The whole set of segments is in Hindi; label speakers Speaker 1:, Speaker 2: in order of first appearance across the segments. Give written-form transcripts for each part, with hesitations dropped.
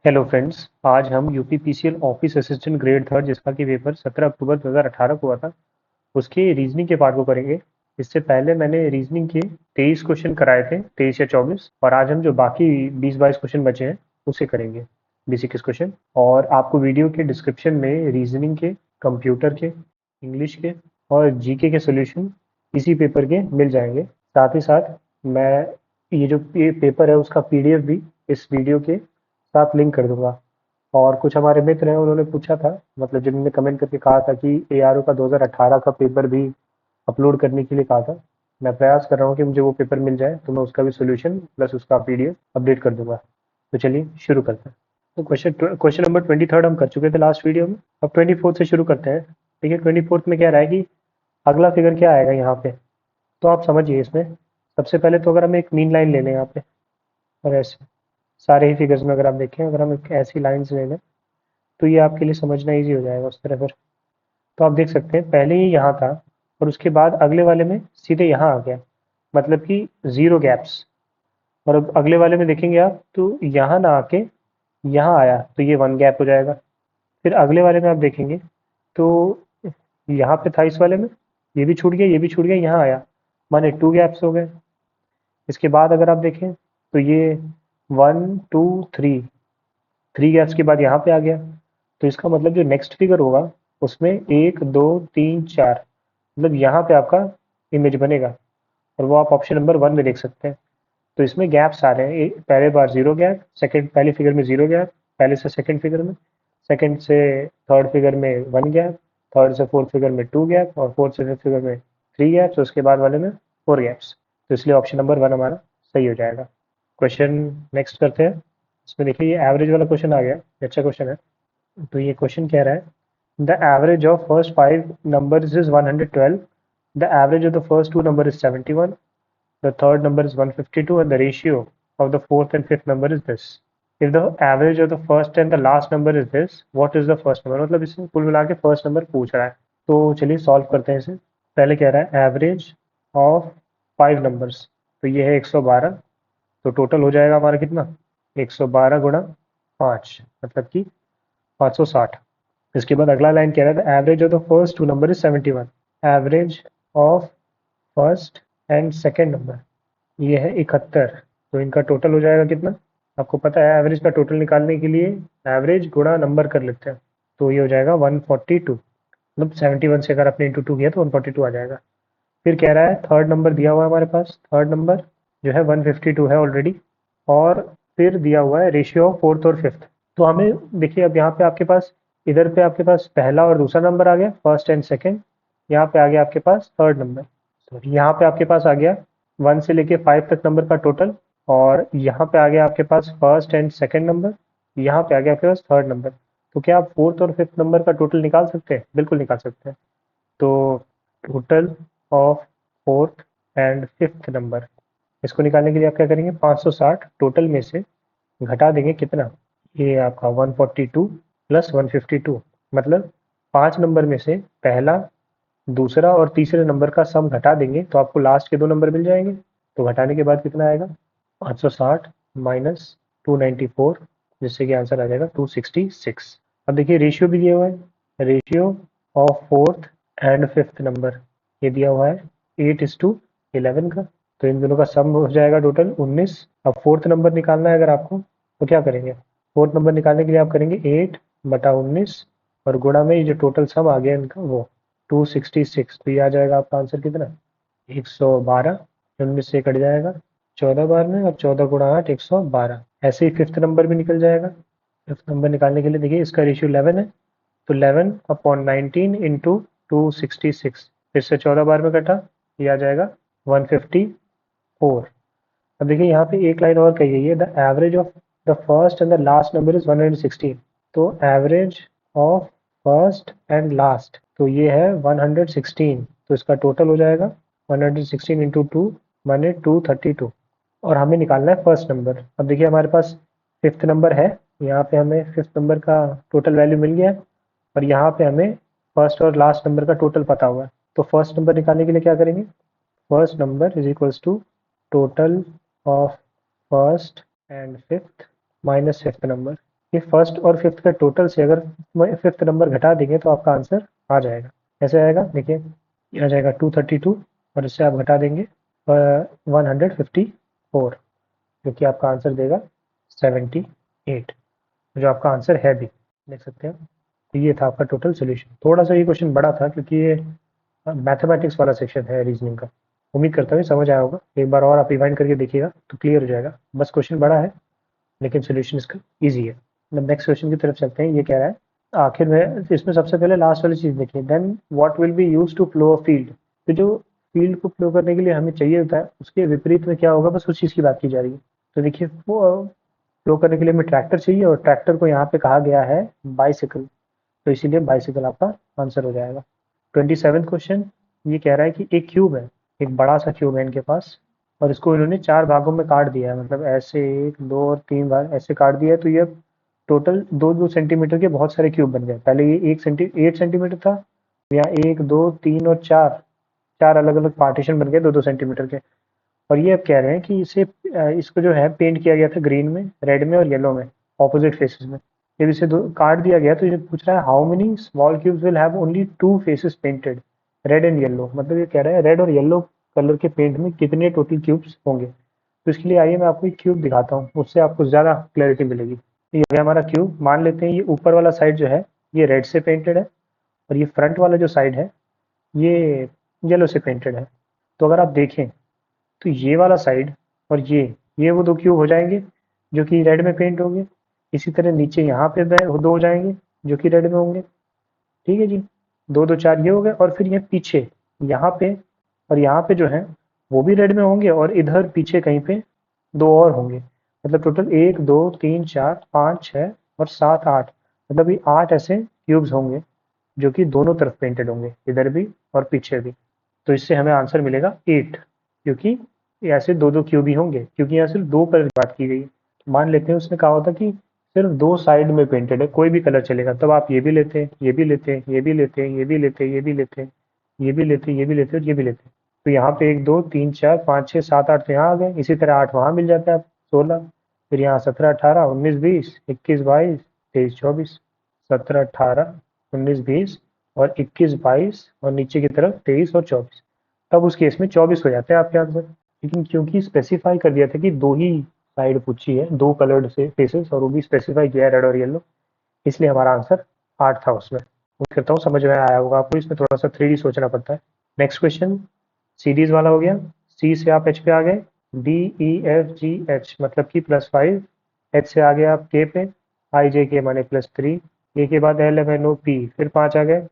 Speaker 1: Hello friends. आज हम UPPCL office assistant grade third जिसका कि पेपर 17 अक्टूबर 2018 को हुआ था उसके रीजनिंग के पार्ट को करेंगे। इससे पहले मैंने रीजनिंग के 23 क्वेश्चन कराए थे, 23 या 24, और आज हम जो बाकी 20-22 क्वेश्चन बचे हैं उसे करेंगे, बेसिक क्वेश्चन। और आपको वीडियो के डिस्क्रिप्शन में रीजनिंग के, कंप्यूटर के, इंग्लिश के और जीके के सोल्यूशन इसी पेपर के मिल जाएंगे। साथ ही साथ मैं ये पेपर है उसका पीडीएफ भी इस वीडियो के साथ लिंक कर दूंगा। और कुछ हमारे मित्र हैं, उन्होंने पूछा था, मतलब जिन्होंने कमेंट करके कहा था कि एआरओ का 2018 का पेपर भी अपलोड करने के लिए कहा था। मैं प्रयास कर रहा हूँ कि मुझे वो पेपर मिल जाए तो मैं उसका भी सोल्यूशन प्लस उसका पीडीएफ अपडेट कर दूंगा। तो चलिए शुरू करते हैं। तो क्वेश्चन नंबर 23 हम कर चुके थे लास्ट वीडियो में। अब 24 से शुरू करते हैं। देखिए 24 में क्या रहा है कि अगला फिगर क्या आएगा यहाँ पे, तो आप समझिए। इसमें सबसे पहले तो अगर हम एक मीन लाइन ले लें यहाँ पे, और ऐसे सारे ही फिगर्स में अगर आप देखें, अगर हम एक ऐसी लाइन्स ले लें तो ये आपके लिए समझना ईजी हो जाएगा उस तरह फिर। तो आप देख सकते हैं पहले ही यहाँ था और उसके बाद अगले वाले में सीधे यहाँ आ गया, मतलब कि ज़ीरो गैप्स। और अब अगले वाले में देखेंगे आप तो यहाँ ना आके यहाँ आया तो ये वन गैप हो जाएगा। फिर अगले वाले में आप देखेंगे तो यहाँ पे था इस वाले में, ये भी छूट गया, ये भी छूट गया, यहाँ आया, माने टू गैप्स हो गए। इसके बाद अगर आप देखें तो ये one two three, three gaps के बाद यहाँ पे आ गया। तो इसका मतलब जो नेक्स्ट फिगर होगा उसमें एक दो तीन चार, मतलब यहाँ पे आपका इमेज बनेगा, और वो आप ऑप्शन नंबर वन में देख सकते हैं। तो इसमें गैप्स आ रहे हैं, पहले बार जीरो गैप, सेकंड पहली फिगर में जीरो गैप, पहले से सेकंड फिगर में, सेकंड से थर्ड फिगर में वन गैप, थर्ड से फोर्थ फिगर में टू गैप, और फोर्थ से फिफ्थ फिगर में थ्री गैप्स, उसके बाद वाले में फोर गैप्स। तो इसलिए ऑप्शन नंबर वन हमारा सही हो जाएगा। क्वेश्चन नेक्स्ट करते हैं। इसमें देखिए ये एवरेज वाला क्वेश्चन आ गया, ये अच्छा क्वेश्चन है। तो ये क्वेश्चन कह रहा है the average of first five numbers is 112, the average of the first two number is 71, the third number is 152 and the ratio of the fourth and fifth number is this. If the average of the first and the last number is this, what is the first number? मतलब इसमें कुल मिला के फर्स्ट नंबर पूछ रहा है। तो चलिए सॉल्व करते हैं इसे। पहले कह रहा है एवरेज ऑफ फाइव नंबर्स, तो ये है 112। तो टोटल हो जाएगा हमारा कितना, 112 गुणा 5, मतलब कि 560। इसके बाद अगला लाइन कह रहा था average of the first two number is 71, average of first and second number ये है 71। तो इनका टोटल हो जाएगा कितना, आपको पता है एवरेज का टोटल निकालने के लिए एवरेज गुणा नंबर कर लेते हैं। तो ये हो जाएगा 142, मतलब 71 से अगर आपने इंटू टू किया तो 142 आ जाएगा। फिर कह रहा है थर्ड नंबर दिया हुआ है हमारे पास, थर्ड नंबर जो है 152 है ऑलरेडी, और फिर दिया हुआ है रेशियो ऑफ फोर्थ और फिफ्थ। तो हमें देखिए अब यहाँ पे आपके पास, इधर पे आपके पास पहला और दूसरा नंबर आ गया, फर्स्ट एंड सेकेंड। यहाँ पे आ गया आपके पास थर्ड नंबर, सॉरी यहाँ पे आपके पास आ गया वन से लेके फाइव तक नंबर का टोटल, और यहाँ पे आ गया आपके पास फर्स्ट एंड सेकेंड नंबर, यहाँ पे आ गया आपके पास थर्ड नंबर। तो क्या आप फोर्थ और फिफ्थ नंबर का टोटल निकाल सकते हैं? बिल्कुल निकाल सकते हैं। तो total of fourth and fifth number, इसको निकालने के लिए आप क्या करेंगे, 560 टोटल में से घटा देंगे कितना, ये आपका 142 प्लस 152, मतलब पांच नंबर में से पहला, दूसरा और तीसरे नंबर का सम घटा देंगे तो आपको लास्ट के दो नंबर मिल जाएंगे। तो घटाने के बाद कितना आएगा, 560 माइनस 294, जिससे कि आंसर आ जाएगा 266। अब देखिए रेशियो भी दिया हुआ है, ratio of fourth and fifth number ये दिया हुआ है 8:11 का। तो इन दोनों का सम हो जाएगा टोटल 19। अब फोर्थ नंबर निकालना है अगर आपको, तो क्या करेंगे, फोर्थ नंबर निकालने के लिए आप करेंगे 8/19 और गुणा में ये जो टोटल सम आ गया इनका वो 266। तो ये आ जाएगा आपका आंसर कितना, 112। 19 से कट जाएगा 14 बार में, अब 14 गुणा 8 112। ऐसे ही फिफ्थ नंबर भी निकल जाएगा। फिफ्थ नंबर निकालने के लिए देखिए इसका रेशियो 11 है, तो 11/19 इंटू 266, फिर से 14 बार में कटा, ये आ जाएगा 154। अब देखिए यहाँ पे एक लाइन और कही गई है, the average of the first and the last number is 116। तो average of first and last, तो ये है 116, तो इसका टोटल हो जाएगा 116 इंटू टू माने 232, और हमें निकालना है फर्स्ट नंबर। अब देखिए हमारे पास फिफ्थ नंबर है, यहाँ पे हमें फिफ्थ नंबर का टोटल वैल्यू मिल गया है, और यहाँ पे हमें फर्स्ट और लास्ट नंबर का टोटल पता हुआ है। तो फर्स्ट नंबर निकालने के लिए क्या करेंगे, first number is equals to total of first and fifth minus fifth number. ये फर्स्ट और फिफ्थ का टोटल से अगर फिफ्थ नंबर घटा देंगे तो आपका आंसर आ जाएगा। कैसे आएगा देखिए, ये आ जाएगा 232 और इससे आप घटा देंगे 154, जो कि आपका आंसर देगा 78, जो आपका आंसर है भी, देख सकते हैं। तो ये था आपका टोटल सोल्यूशन। थोड़ा सा ये क्वेश्चन बड़ा था क्योंकि ये मैथमेटिक्स वाला सेक्शन है रीजनिंग का। उम्मीद करता हूँ समझ आया होगा। एक बार और आप रिवाइंड करके देखिएगा तो क्लियर हो जाएगा। बस क्वेश्चन बड़ा है लेकिन सोल्यूशन इसका ईजी है। मतलब नेक्स्ट क्वेश्चन की तरफ चलते हैं। ये कह रहा है आखिर में इसमें सबसे पहले लास्ट वाली चीज देखिए, then what will be use to flow a field. तो जो फील्ड को फ्लो करने के लिए हमें चाहिए होता है उसके विपरीत में क्या होगा, बस उस चीज की बात की जा रही है। तो देखिए वो फ्लो करने के लिए हमें ट्रैक्टर चाहिए और ट्रैक्टर को यहाँ पे कहा गया है बाइसिकल, तो इसीलिए बाइसिकल आपका आंसर हो जाएगा। 27th क्वेश्चन ये कह रहा है कि एक क्यूब है, एक बड़ा सा क्यूब है इनके पास, और इसको इन्होंने 4 भागों में काट दिया है, मतलब ऐसे 1 2 और 3 भाग ऐसे काट दिया है। तो ये टोटल 2-2 सेंटीमीटर के बहुत सारे क्यूब बन गए। पहले ये 8 सेंटीमीटर था, यहाँ 1 2 3 और 4 4 अलग अलग पार्टीशन बन गए 2-2 सेंटीमीटर के। और ये अब कह रहे हैं कि इसे इसको जो है पेंट किया गया था ग्रीन में, रेड में और येलो में, ऑपोजिट फेसेस में। जब इसे दो काट दिया गया तो ये पूछ रहा है how many small cubes will have only 2 faces painted, red and yellow. मतलब ये कह रहा है रेड और येलो कलर के पेंट में कितने टोटल क्यूब्स होंगे। तो इसके लिए आइए मैं आपको एक क्यूब दिखाता हूँ, उससे आपको ज़्यादा क्लैरिटी मिलेगी। ये हो गया हमारा क्यूब। मान लेते हैं ये ऊपर वाला साइड जो है ये रेड से पेंटेड है और ये फ्रंट वाला जो साइड है ये येलो से पेंटेड है। तो अगर आप देखें तो ये वाला साइड और ये वो 2 क्यूब हो जाएंगे जो कि रेड में पेंट होंगे। इसी तरह नीचे यहाँ पे 2 हो जाएंगे जो कि रेड में होंगे। ठीक है जी, 2 2 4 ये हो गए। और फिर ये पीछे यहाँ पे और यहाँ पे जो है वो भी रेड में होंगे और इधर पीछे कहीं पे 2 और होंगे। मतलब टोटल 1 2 3 4 5 6 और 7 8, मतलब ये 8 ऐसे क्यूब्स होंगे जो कि दोनों तरफ पेंटेड होंगे, इधर भी और पीछे भी। तो इससे हमें आंसर मिलेगा 8, क्योंकि ये ऐसे 2 2 क्यूब ही होंगे, क्योंकि यहाँ सिर्फ 2 कलर की बात की गई है। तो मान लेते हैं उसने कहा होता कि सिर्फ 2 साइड में पेंटेड है, कोई भी कलर चलेगा, तब आप ये भी लेते हैं, ये भी लेते हैं, ये भी लेते हैं, ये भी लेते हैं, ये भी लेते हैं, ये भी लेते हैं, ये भी लेते हैं और ये भी लेते हैं। तो यहाँ पे 1 2 3 4 5 6 7 8 तो यहाँ आ गए। इसी तरह 8 वहाँ मिल जाता है, 16। फिर यहाँ 17 18 19 20 21 22 23 24, 17 18 19 20 और 21 22 और नीचे की तरफ 23 और 24। तब उस केस में 24 हो जाते हैं आपके आंसर। लेकिन क्योंकि स्पेसिफाई कर दिया था कि 2 ही साइड पूछी है, 2 कलर्ड से फेसेस, और वो भी स्पेसिफाई किया है रेड और येलो, इसलिए हमारा आंसर 8 था उसमें। उम्मीद करता हूँ समझ में आया होगा आपको। इसमें थोड़ा सा 3D सोचना पड़ता है। नेक्स्ट क्वेश्चन सीरीज वाला हो गया। सी से आप एच पे आ गए, D E F G H मतलब कि +5, एच से आ गए आप के पे, आई जे के माने +3, ए के बाद L M N O P फिर 5 आ गए,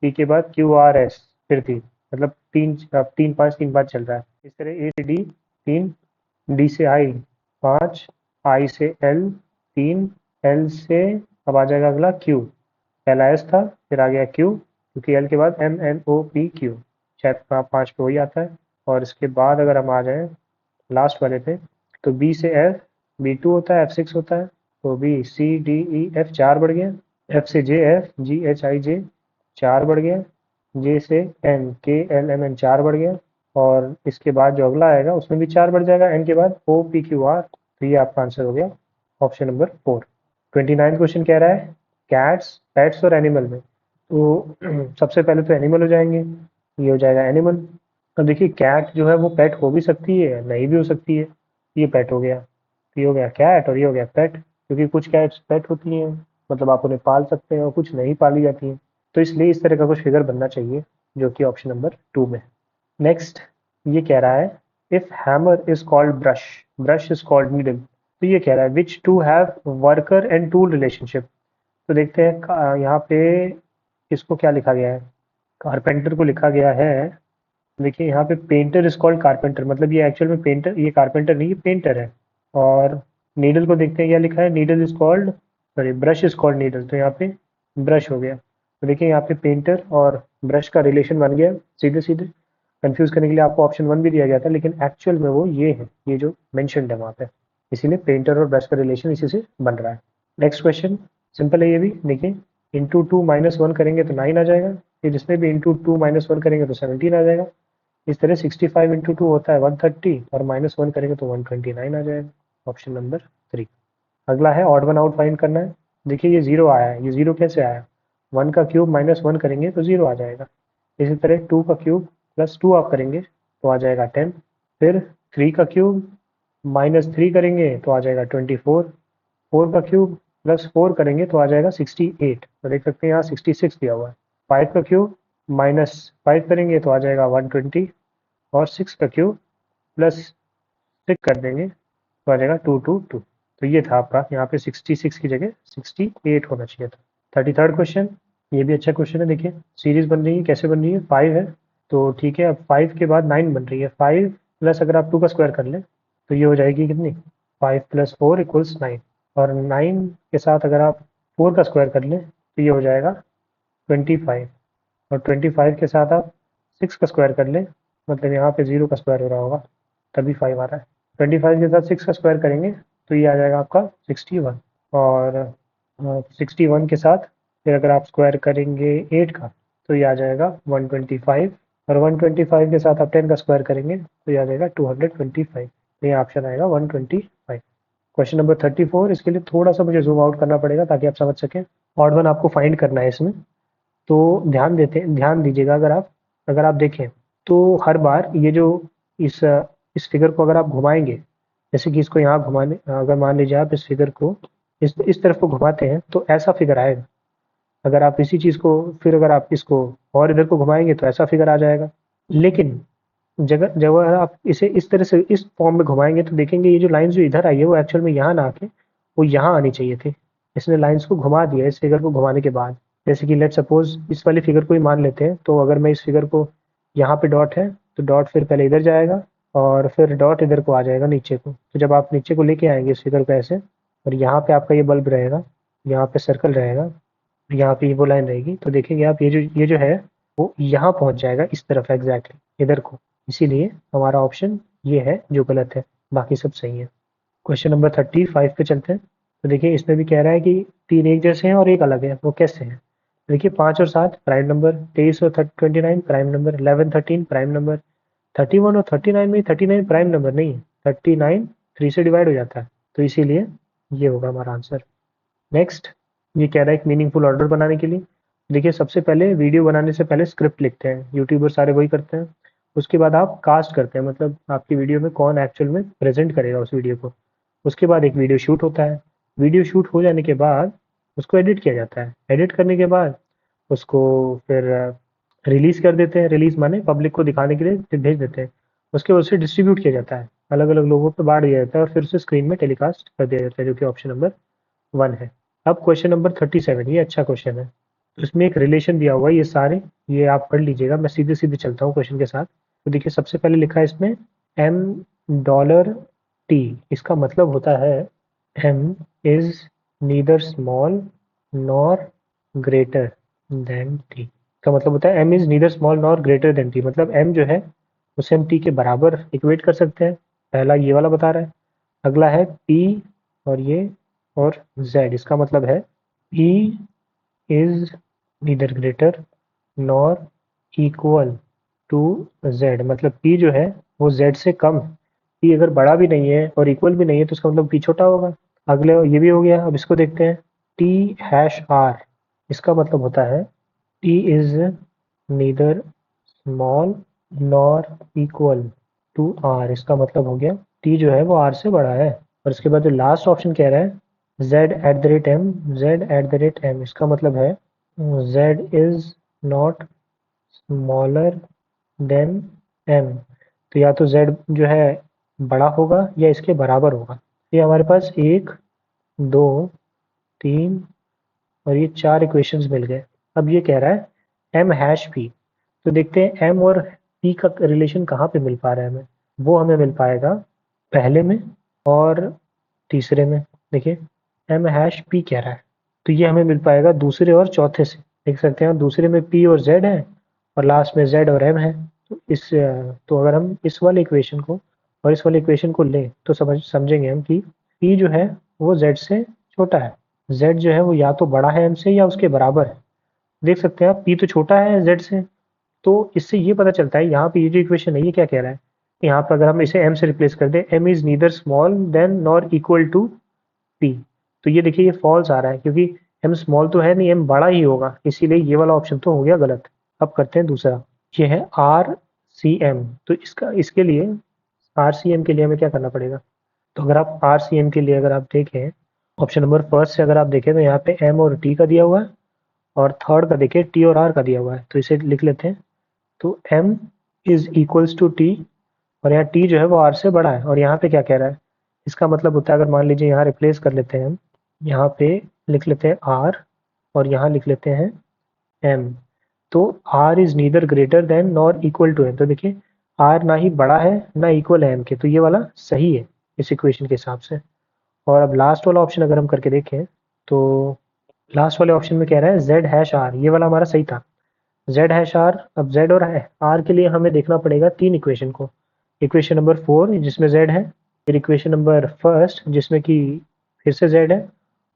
Speaker 1: पी के बाद क्यू आर एस फिर 3, मतलब 3 3 5 3 5 चल रहा है। इस तरह ए से डी 3, डी से आई 5, आई से एल 3, एल से अब आ जाएगा अगला क्यू। एल आई एस था फिर आ गया क्यू, क्योंकि एल के बाद M N O P Q, शायद 5 पे वही आता है। और इसके बाद अगर हम आ जाएं लास्ट वाले पे तो बी से एफ, बी 2 होता है, F6 होता है, तो B C D E F 4 बढ़ गया, एफ से जे एफ जी एच आई जे 4 बढ़ गया, जे से एन के एल एम एन 4 बढ़ गया, और इसके बाद जो अगला आएगा उसमें भी 4 बढ़ जाएगा, एन के बाद ओ पी क्यू आर। तो ये आपका आंसर हो गया ऑप्शन नंबर 4। 29 क्वेश्चन कह रहा है कैट्स पेट्स और एनिमल में। तो सबसे पहले तो एनिमल हो जाएंगे, ये हो जाएगा एनिमल। अब देखिए कैट जो है वो पेट हो भी सकती है नहीं भी हो सकती है, ये पेट हो गया। तो ये हो गया कैट और ये हो गया पेट, क्योंकि कुछ कैट्स पेट होती हैं, मतलब आप उन्हें पाल सकते हैं, और कुछ नहीं पाली जाती हैं। तो इसलिए इस तरह का कुछ फिगर बनना चाहिए जो कि ऑप्शन नंबर 2 में। नेक्स्ट ये कह रहा है if hammer is called brush, brush is called needle. तो ये कह रहा है which to have worker and tool relationship. तो देखते हैं यहाँ पे इसको क्या लिखा गया है। कारपेंटर को लिखा गया है। देखिए यहाँ पे पेंटर इज कॉल्ड कारपेंटर, मतलब ये एक्चुअल में पेंटर, ये कारपेंटर नहीं, ये पेंटर है। और नीडल को देखते हैं क्या लिखा है, needle is called, sorry brush is called needle, तो यहाँ पे ब्रश हो गया। तो देखिए यहाँ पे पेंटर और ब्रश का रिलेशन बन गया सीधे सीधे। कंफ्यूज करने के लिए आपको ऑप्शन 1 भी दिया गया था, लेकिन एक्चुअल में वो ये है, ये जो मेंशन्ड है वहाँ पे, इसीलिए पेंटर और ब्रश का रिलेशन इसी से बन रहा है। नेक्स्ट क्वेश्चन सिंपल है ये भी। देखिए इंटू 2 - 1 करेंगे तो 9 आ जाएगा, फिर इसमें भी इंटू 2 - 1 करेंगे तो 17 आ जाएगा। इस तरह 65 इंटू 2 होता है 130 और -1 करेंगे तो 129 आ जाएगा, ऑप्शन नंबर 3। अगला है ऑड वन आउट फाइंड करना है। देखिए ये ज़ीरो आया है, ये ज़ीरो कैसे आया, 1 का क्यूब माइनस 1 करेंगे तो ज़ीरो आ जाएगा। इसी तरह 2 का क्यूब प्लस 2 आप करेंगे तो आ जाएगा 10। फिर 3 का क्यूब माइनस 3 करेंगे तो आ जाएगा 24। 4 का क्यूब प्लस 4 करेंगे तो आ जाएगा 68। तो देख सकते हैं यहाँ 66 दिया हुआ है। 5 का क्यूब माइनस 5 करेंगे तो आ जाएगा 120। और 6 का क्यूब प्लस 6 कर देंगे तो आ जाएगा 222। तो ये था आपका, यहाँ पे 66 की जगह 68 होना चाहिए था। 33rd क्वेश्चन, ये भी अच्छा क्वेश्चन है। देखिए सीरीज बन रही है, कैसे बन रही है, 5 है तो ठीक है। अब 5 के बाद 9 बन रही है, 5 प्लस अगर आप 2 का स्क्वायर कर लें तो ये हो जाएगी कितनी, 5 प्लस 4 इक्वल्स 9। और 9 के साथ अगर आप 4 का स्क्वायर कर लें तो ये हो जाएगा 25। और 25 के साथ आप 6 का स्क्वायर कर लें, मतलब यहाँ पे 0 का स्क्वायर हो रहा होगा तभी 5 आ रहा है। 25 के साथ 6 का स्क्वायर करेंगे तो ये आ जाएगा आपका 61। और 61 के साथ फिर अगर आप स्क्वायर करेंगे 8 का तो ये आ जाएगा 125। और 125 के साथ आप 10 का स्क्वायर करेंगे तो ये आ जाएगा 225। तो ये ऑप्शन आएगा 125। क्वेश्चन नंबर 34, इसके लिए थोड़ा सा मुझे जूम आउट करना पड़ेगा ताकि आप समझ सकें। ऑड वन आपको फाइंड करना है इसमें, तो ध्यान दीजिएगा। अगर आप देखें तो हर बार ये जो इस इस फिगर को अगर आप घुमाएंगे, जैसे कि इसको यहाँ घुमाने, अगर मान लीजिए आप इस फिगर को इस तरफ को घुमाते हैं तो ऐसा फिगर आएगा। अगर आप इसी चीज़ को फिर अगर आप इसको और इधर को घुमाएंगे तो ऐसा फिगर आ जाएगा। लेकिन जगह जब आप इसे इस तरह से इस फॉर्म में घुमाएंगे तो देखेंगे ये जो लाइंस जो इधर आई है वो एक्चुअल में यहाँ ना आके वो यहाँ आनी चाहिए थी। इसने लाइंस को घुमा दिया इस फिगर को घुमाने के बाद। जैसे कि लेट सपोज इस वाली फिगर को ही मान लेते हैं, तो अगर मैं इस फिगर को, यहाँ पे डॉट है तो डॉट फिर पहले इधर जाएगा और फिर डॉट इधर को आ जाएगा नीचे को। तो जब आप नीचे को लेके आएंगे इस फिगर को ऐसे, और यहाँ पे आपका ये बल्ब रहेगा, यहाँ पे सर्कल रहेगा, यहाँ पे ये वो लाइन रहेगी, तो देखेंगे आप ये जो है वो यहाँ पहुँच जाएगा इस तरफ एग्जैक्टली इधर को। इसीलिए हमारा ऑप्शन ये है जो गलत है, बाकी सब सही है। क्वेश्चन नंबर 35 पे चलते हैं। तो देखिए इसमें भी कह रहा है कि तीन एक जैसे हैं और एक अलग है, वो कैसे हैं। देखिए 5 और 7 प्राइम नंबर, 23 और 29 प्राइम नंबर, 11 13 प्राइम नंबर, 31 और 39 में 39 प्राइम नंबर नहीं है, 39 3 से डिवाइड हो जाता है, तो इसीलिए ये होगा हमारा आंसर। नेक्स्ट, ये कह रहा है एक मीनिंगफुल ऑर्डर बनाने के लिए। देखिए सबसे पहले वीडियो बनाने से पहले स्क्रिप्ट लिखते हैं, यूट्यूबर सारे वही करते हैं। उसके बाद आप कास्ट करते हैं, मतलब आपकी वीडियो में कौन एक्चुअल में प्रेजेंट करेगा उस वीडियो को। उसके बाद एक वीडियो शूट होता है। वीडियो शूट हो जाने के बाद उसको एडिट किया जाता है। एडिट करने के बाद उसको फिर रिलीज कर देते हैं। रिलीज माने पब्लिक को दिखाने के लिए भेज देते हैं। उसके बाद उसे डिस्ट्रीब्यूट किया जाता है, अलग अलग लोगों पर बांट दिया जाता है और फिर उसे स्क्रीन में टेलीकास्ट कर दिया जाता है, जो कि ऑप्शन नंबर 1 है। अब क्वेश्चन नंबर 37, ये अच्छा क्वेश्चन है। तो इसमें एक रिलेशन दिया हुआ है, ये सारे ये आप पढ़ लीजिएगा, मैं सीधे सीधे चलता हूँ क्वेश्चन के साथ। तो देखिए सबसे पहले लिखा है इसमें $M, इसका मतलब होता है M is neither small nor greater than T। का मतलब होता है M is neither small nor greater than T, मतलब M जो है उसे हम T के बराबर इक्वेट कर सकते हैं। पहला ये वाला बता रहा है। अगला है P और ये और Z, इसका मतलब है P is neither greater nor equal to Z, मतलब P जो है वो Z से कम है। P अगर बड़ा भी नहीं है और इक्वल भी नहीं है तो इसका मतलब P छोटा होगा। अगले ये भी हो गया। अब इसको देखते हैं, T#R, इसका मतलब होता है T is neither small nor equal to R, इसका मतलब हो गया T जो है वो R से बड़ा है। और इसके बाद जो लास्ट ऑप्शन कह रहा है Z@M, Z@M, इसका मतलब है Z is not smaller than M। तो या तो Z जो है बड़ा होगा या इसके बराबर होगा। ये हमारे पास 1 2 3 और ये 4 इक्वेशंस मिल गए। अब ये कह रहा है M#P। तो देखते हैं M और P का रिलेशन कहाँ पे मिल पा रहा है हमें। वो हमें मिल पाएगा पहले में और तीसरे में। देखिए M#P कह रहा है तो ये हमें मिल पाएगा दूसरे और चौथे से। देख सकते हैं दूसरे में P और Z है और लास्ट में Z और M है। तो अगर हम इस वाले इक्वेशन को और इस वाले इक्वेशन को लें तो समझेंगे हम कि P जो है वो Z से छोटा है, Z जो है वो या तो बड़ा है M से या उसके बराबर है। देख सकते हैं आप P तो छोटा है Z से, तो इससे ये पता चलता है यहाँ पे ये जो इक्वेशन है ये क्या कह रहा है। यहाँ पर अगर हम इसे M से रिप्लेस कर दें, M is neither small than nor equal to P, तो ये देखिए ये फॉल्स आ रहा है क्योंकि m स्मॉल तो है नहीं, m बड़ा ही होगा, इसीलिए ये वाला ऑप्शन तो हो गया गलत। अब करते हैं दूसरा, ये है RCM। तो इसका इसके लिए RCM के लिए हमें क्या करना पड़ेगा? तो अगर आप RCM के लिए अगर आप देखें ऑप्शन नंबर फर्स्ट से अगर आप देखें तो यहाँ पे M और T का दिया हुआ है, और थर्ड का देखिए T और R का दिया हुआ है। तो इसे लिख लेते हैं। तो M is equals to T, और यहाँ T जो है वो R से बड़ा है। और यहाँ पे क्या कह रहा है? इसका मतलब होता है, अगर मान लीजिए यहाँ रिप्लेस कर लेते हैं हम, यहाँ पे लिख लेते हैं R और यहाँ लिख लेते हैं M। तो R is neither greater than nor equal to M। तो देखिए R ना ही बड़ा है ना इक्वल है M के, तो ये वाला सही है इस इक्वेशन के हिसाब से। और अब लास्ट वाला ऑप्शन अगर हम करके देखें तो लास्ट वाले ऑप्शन में कह रहा है Z हैश R, ये वाला हमारा सही था। Z हैश R, अब Z और R के लिए हमें देखना पड़ेगा तीन इक्वेशन को। इक्वेशन नंबर 4 जिसमें Z है, फिर इक्वेशन नंबर फर्स्ट जिसमें कि फिर से Z है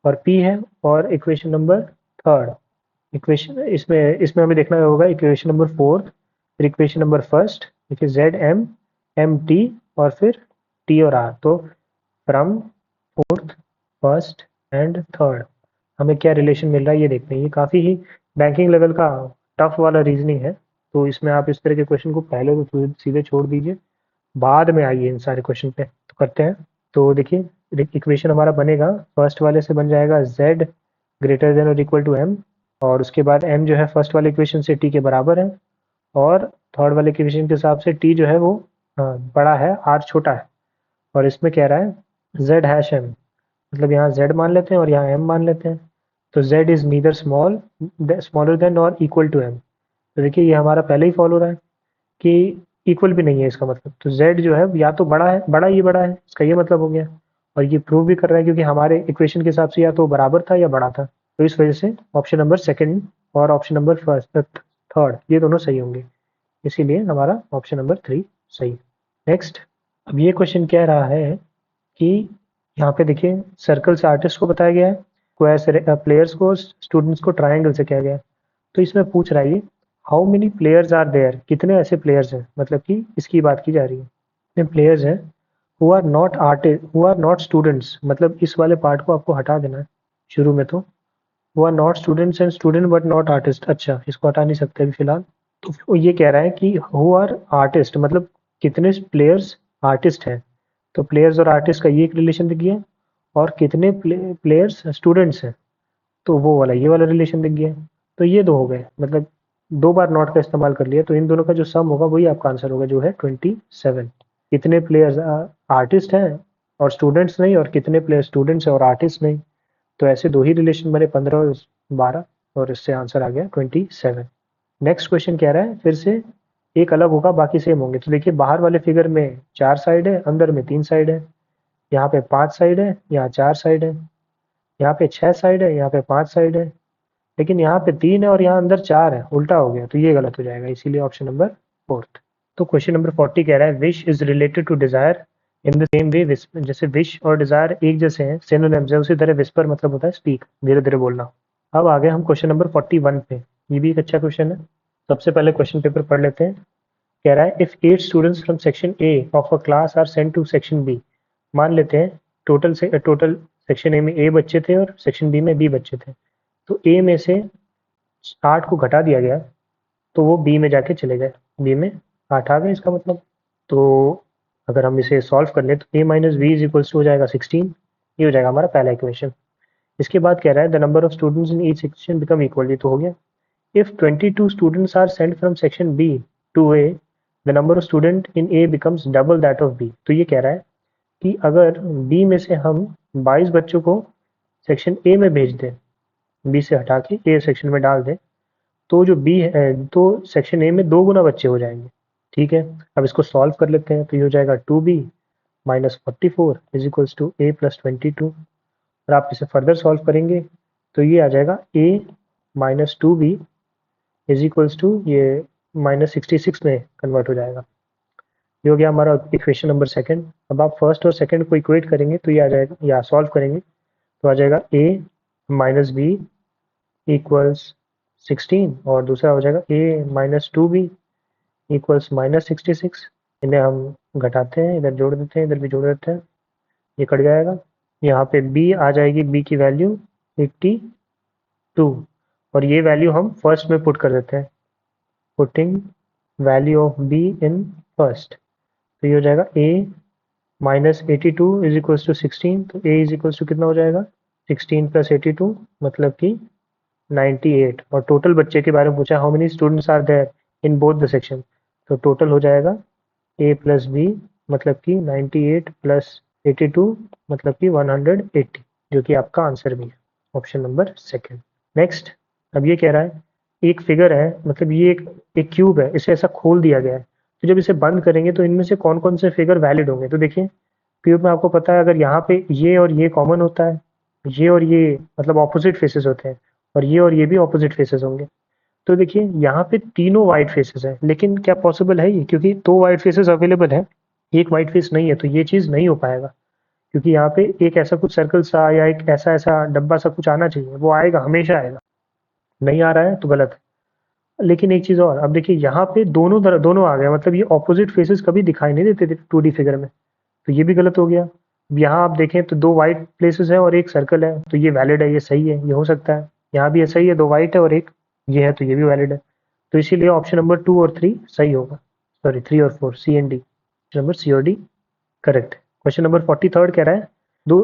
Speaker 1: और P है, और इक्वेशन नंबर थर्ड। इक्वेशन इसमें इसमें हमें देखना होगा इक्वेशन नंबर 4, फिर इक्वेशन नंबर फर्स्ट, देखिए Z M T और फिर T और R। तो from fourth, first and third हमें क्या रिलेशन मिल रहा है ये देखते हैं। ये काफ़ी ही बैंकिंग लेवल का टफ वाला रीजनिंग है, तो इसमें आप इस तरह के क्वेश्चन को पहले तो सीधे छोड़ दीजिए, बाद में आइए इन सारे क्वेश्चन पे। तो करते हैं। तो देखिए इक्वेशन हमारा बनेगा, फर्स्ट वाले से बन जाएगा Z ग्रेटर देन और इक्वल टू M, और उसके बाद M जो है फर्स्ट वाले इक्वेशन से T के बराबर है, और थर्ड वाले इक्वेशन के हिसाब से T जो है वो बड़ा है, R छोटा है। और इसमें कह रहा है Z हैश M, मतलब यहाँ Z मान लेते हैं और यहाँ M मान लेते हैं। तो Z is neither smaller than और इक्वल टू M। तो देखिए ये हमारा पहले ही फॉलो हो रहा है कि इक्वल भी नहीं है इसका मतलब। तो Z जो है या तो बड़ा है, बड़ा ही बड़ा है, इसका ये मतलब हो गया। और ये प्रूव भी कर रहा है क्योंकि हमारे इक्वेशन के हिसाब से या तो बराबर था या बड़ा था। तो इस वजह से ऑप्शन नंबर सेकंड और ऑप्शन नंबर फर्स्ट थर्ड ये दोनों सही होंगे, इसीलिए हमारा ऑप्शन नंबर 3 सही। नेक्स्ट, अब ये क्वेश्चन कह रहा है कि यहाँ पे देखिए सर्कल से आर्टिस्ट को बताया गया है, स्क्वायर से प्लेयर्स को, स्टूडेंट्स को ट्राइंगल से किया गया है। तो इसमें पूछ रहा है ये how many players are there, कितने ऐसे प्लेयर्स हैं, मतलब कि इसकी बात की जा रही है। कितने प्लेयर्स हैं who are not artist who are not students, मतलब इस वाले पार्ट को आपको हटा देना है शुरू में। तो who are not students and student but not artist, अच्छा इसको हटा नहीं सकते अभी फिलहाल। तो वो ये कह रहा है कि हु आर आर्टिस्ट, मतलब कितने प्लेयर्स आर्टिस्ट हैं। तो प्लेयर्स और आर्टिस्ट का ये एक रिलेशन दिख गया, और कितने प्लेयर्स स्टूडेंट्स हैं तो वो वाला ये वाला रिलेशन दिख गया। तो ये दो हो गए, मतलब दो बार नॉट का इस्तेमाल कर लिया, तो इन दोनों का जो सम होगा वही आपका आंसर होगा, जो है 27। कितने प्लेयर्स आर्टिस्ट हैं और स्टूडेंट्स नहीं, और कितने प्लेयर स्टूडेंट्स हैं और आर्टिस्ट नहीं। तो ऐसे दो ही रिलेशन बने, 15 और 12, और इससे आंसर आ गया 27। नेक्स्ट क्वेश्चन कह रहा है फिर से एक अलग होगा बाकी सेम होंगे। तो देखिए बाहर वाले फिगर में 4 साइड है, अंदर में 3 साइड है। यहाँ पे 5 साइड है, यहाँ 4 साइड है। यहाँ पे 6 साइड है, यहाँ पे 5 साइड है। लेकिन यहाँ पे 3 है और यहाँ अंदर 4 है, उल्टा हो गया, तो ये गलत हो जाएगा, इसीलिए ऑप्शन नंबर फोर्थ। तो क्वेश्चन नंबर 40 कह रहा है wish is related to desire in the same way. जैसे विश और डिजायर एक जैसे हैं, सिनोनिम्स है, उसी तरह विस्पर मतलब होता है स्पीक, धीरे धीरे बोलना। अब आ गए हम क्वेश्चन नंबर 41 पे। ये भी एक अच्छा क्वेश्चन है। सबसे पहले क्वेश्चन पेपर पढ़ लेते हैं। कह रहा है if 8 students from section A of a class are sent to section B. मान लेते हैं टोटल सेक्शन ए में ए बच्चे थे और सेक्शन बी में बी बच्चे थे। तो ए में से 8 को घटा दिया गया, तो वो बी में जाके चले गए, बी में 8 आ गए इसका मतलब। तो अगर हम इसे सॉल्व कर ले तो A minus B is equals to हो जाएगा 16। ये हो जाएगा हमारा पहला इक्वेशन। इसके बाद कह रहा है the number of students in each section become equal. ये तो हो गया। If 22 students are sent from section B to A, the number of student in A becomes double that of B। तो ये कह रहा है कि अगर B में से हम 22 बच्चों को सेक्शन A में भेज दें, B से हटा के A सेक्शन में डाल दें, तो जो B है तो सेक्शन A में 2 गुना बच्चे हो जाएंगे। ठीक है, अब इसको सॉल्व कर लेते हैं। तो ये हो जाएगा 2B minus 44 is equals to A plus 22। और आप इसे फर्दर सॉल्व करेंगे तो ये आ जाएगा A minus 2B is equals to ये माइनस 66 में कन्वर्ट हो जाएगा। ये हो गया हमारा इक्वेशन नंबर सेकंड। अब आप फर्स्ट और सेकंड को इक्वेट करेंगे तो ये आ जाएगा, या सॉल्व करेंगे तो आ जाएगा ए माइनस बी इक्वल्स 16, और दूसरा हो जाएगा ए माइनस 2b इक्वल्स माइनस 66। इन्हें हम घटाते हैं, इधर जोड़ देते हैं, इधर भी जोड़ देते हैं, ये कट जाएगा। यहाँ पे b आ जाएगी, b की वैल्यू 82 और ये वैल्यू हम फर्स्ट में पुट कर देते हैं, putting value of b in first. तो ये हो जाएगा a minus 82 is equals to 16, तो a इज इक्वल्स टू कितना हो जाएगा 16 प्लस 82 मतलब कि 98। और टोटल बच्चे के बारे में पूछा, how many students are there in both the section, तो टोटल हो जाएगा a प्लस बी मतलब कि 98 प्लस 82 मतलब कि 180, जो कि आपका आंसर भी है, ऑप्शन नंबर सेकंड। नेक्स्ट, अब ये कह रहा है एक फिगर है, मतलब ये एक क्यूब है, इसे ऐसा खोल दिया गया है, तो जब इसे बंद करेंगे तो इनमें से कौन कौन से फिगर वैलिड होंगे। तो देखिए क्यूब में आपको पता है अगर यहाँ पे ये और ये कॉमन होता है, ये और ये मतलब ऑपोजिट फेसेस होते हैं, और ये भी ऑपोजिट फेसेस होंगे। तो देखिए यहाँ पे तीनों वाइट फेसेस हैं, लेकिन क्या पॉसिबल है ये, क्योंकि दो वाइट फेसेस अवेलेबल है, एक वाइट फेस नहीं है, तो ये चीज़ नहीं हो पाएगा, क्योंकि यहाँ पे एक ऐसा कुछ सर्कल सा या एक ऐसा ऐसा डब्बा सा कुछ आना चाहिए, वो आएगा, हमेशा आएगा, नहीं आ रहा है तो गलत है। लेकिन एक चीज़ और, अब देखिए यहाँ पे दोनों आ गए, मतलब ये ऑपोजिट फेसेस कभी दिखाई नहीं देते थे 2D फिगर में, तो ये भी गलत हो गया। अब यहाँ आप देखें तो दो वाइट प्लेसेस है और एक सर्कल है, तो ये वैलिड है, ये सही है, ये हो सकता है। यहाँ भी ऐसा ही है, दो वाइट है और एक ये है, तो ये भी वैलिड है। तो इसीलिए ऑप्शन नंबर 2 और 3 सही होगा, सॉरी 3 और 4, C and D, option number C और डी करेक्ट। क्वेश्चन नंबर 43 कह रहा है,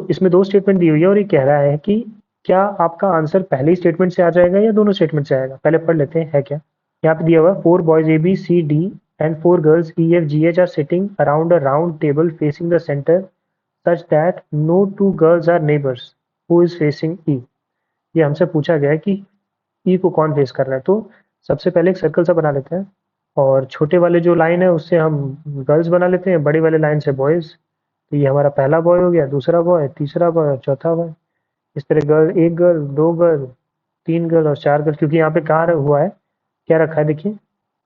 Speaker 1: इसमें दो स्टेटमेंट दी हुई है और ये कह रहा है कि क्या आपका आंसर पहले ही स्टेटमेंट से आ जाएगा या दोनों स्टेटमेंट से आएगा। पहले पढ़ लेते हैं है क्या। यहाँ पे दिया हुआ है 4 boys A B C D and 4 girls E F G H are sitting around a round table facing the centre such that no two girls are neighbours who is facing E. ये हमसे पूछा गया है कि ई को कौन फेस कर रहा है। तो सबसे पहले एक सर्कल सा बना लेते हैं, और छोटे वाले जो लाइन है उससे हम गर्ल्स बना लेते हैं, बड़ी वाले लाइन से बॉयज। तो ये हमारा पहला बॉय हो गया, दूसरा बॉय, तीसरा बॉय और चौथा बॉय। इस तरह गर्ल, एक गर्ल, दो गर्ल, तीन गर्ल और चार गर्ल, क्योंकि यहाँ पे कहाँ हुआ है, क्या रखा है देखिए,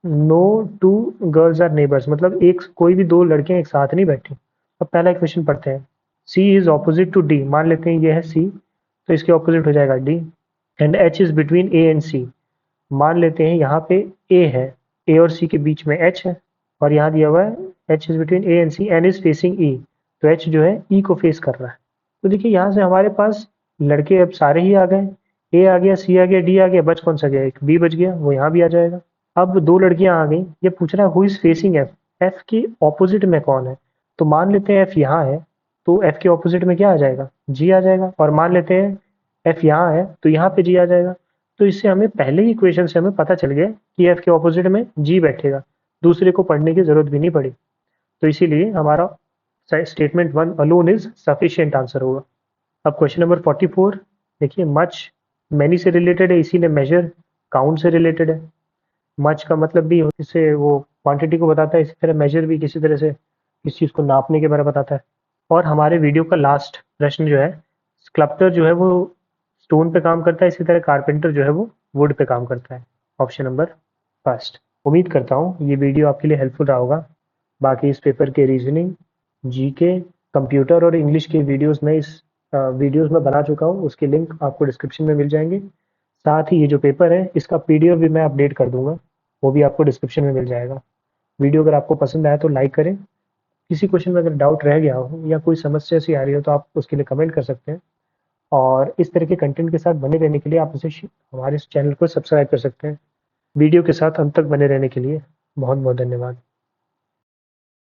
Speaker 1: no two girls are neighbours, मतलब एक कोई भी दो लड़कियां एक साथ नहीं बैठी। अब पहला क्वेश्चन पढ़ते हैं, सी इज ऑपोजिट टू डी, मान लेते हैं ये है सी, तो इसके ऑपोजिट हो जाएगा D. And H is between A and C, मान लेते हैं यहाँ पे ए है, ए और सी के बीच में एच है, और यहाँ दिया हुआ है H is between A and C and is facing E, तो एच जो है ई को फेस कर रहा है। तो देखिए यहाँ से हमारे पास लड़के अब सारे ही आ गए, ए आ गया, सी आ गया, डी आ गया, बच कौन सा गया, एक बी बच गया, वो यहाँ भी आ जाएगा। अब दो लड़कियां आ गई, ये पूछ रहा है who is facing F, F की ऑपोजिट में कौन है। तो मान लेते हैं एफ यहाँ है, तो एफ के ऑपोजिट में क्या आ जाएगा, जी आ जाएगा। और मान लेते हैं एफ यहाँ है, तो यहाँ पे जी आ जाएगा। तो इससे हमें पहले ही इक्वेशन से हमें पता चल गया कि एफ के ऑपोजिट में जी बैठेगा, दूसरे को पढ़ने की जरूरत भी नहीं पड़ी। तो इसीलिए हमारा statement 1 alone is sufficient answer होगा। अब क्वेश्चन नंबर 44 देखिए, मच मैनी से रिलेटेड है, इसीलिए मेजर काउंट से रिलेटेड है। मच का मतलब भी इससे वो क्वांटिटी को बताता है, इसी तरह मेजर भी किसी तरह से किस चीज़ को नापने के बारे में बताता है। और हमारे वीडियो का लास्ट प्रश्न जो है, स्कल्पटर जो है वो स्टोन पे काम करता है, इसी तरह कारपेंटर जो है वो वुड पे काम करता है, ऑप्शन नंबर फर्स्ट। उम्मीद करता हूँ ये वीडियो आपके लिए हेल्पफुल रहा होगा। बाकी इस पेपर के रीजनिंग, जीके, कंप्यूटर और इंग्लिश के वीडियोस में वीडियोस में बना चुका हूँ, उसके लिंक आपको डिस्क्रिप्शन में मिल जाएंगे। साथ ही ये जो पेपर है इसका पीडीएफ भी मैं अपडेट कर दूंगा, वो भी आपको डिस्क्रिप्शन में मिल जाएगा। वीडियो अगर आपको पसंद आया तो लाइक करें, किसी क्वेश्चन में अगर डाउट रह गया हो या कोई समस्या सी आ रही हो तो आप उसके लिए कमेंट कर सकते हैं। और इस तरह के कंटेंट के साथ बने रहने के लिए आप हमारे इस चैनल को सब्सक्राइब कर सकते हैं। वीडियो के साथ अंत तक बने रहने के लिए बहुत बहुत धन्यवाद।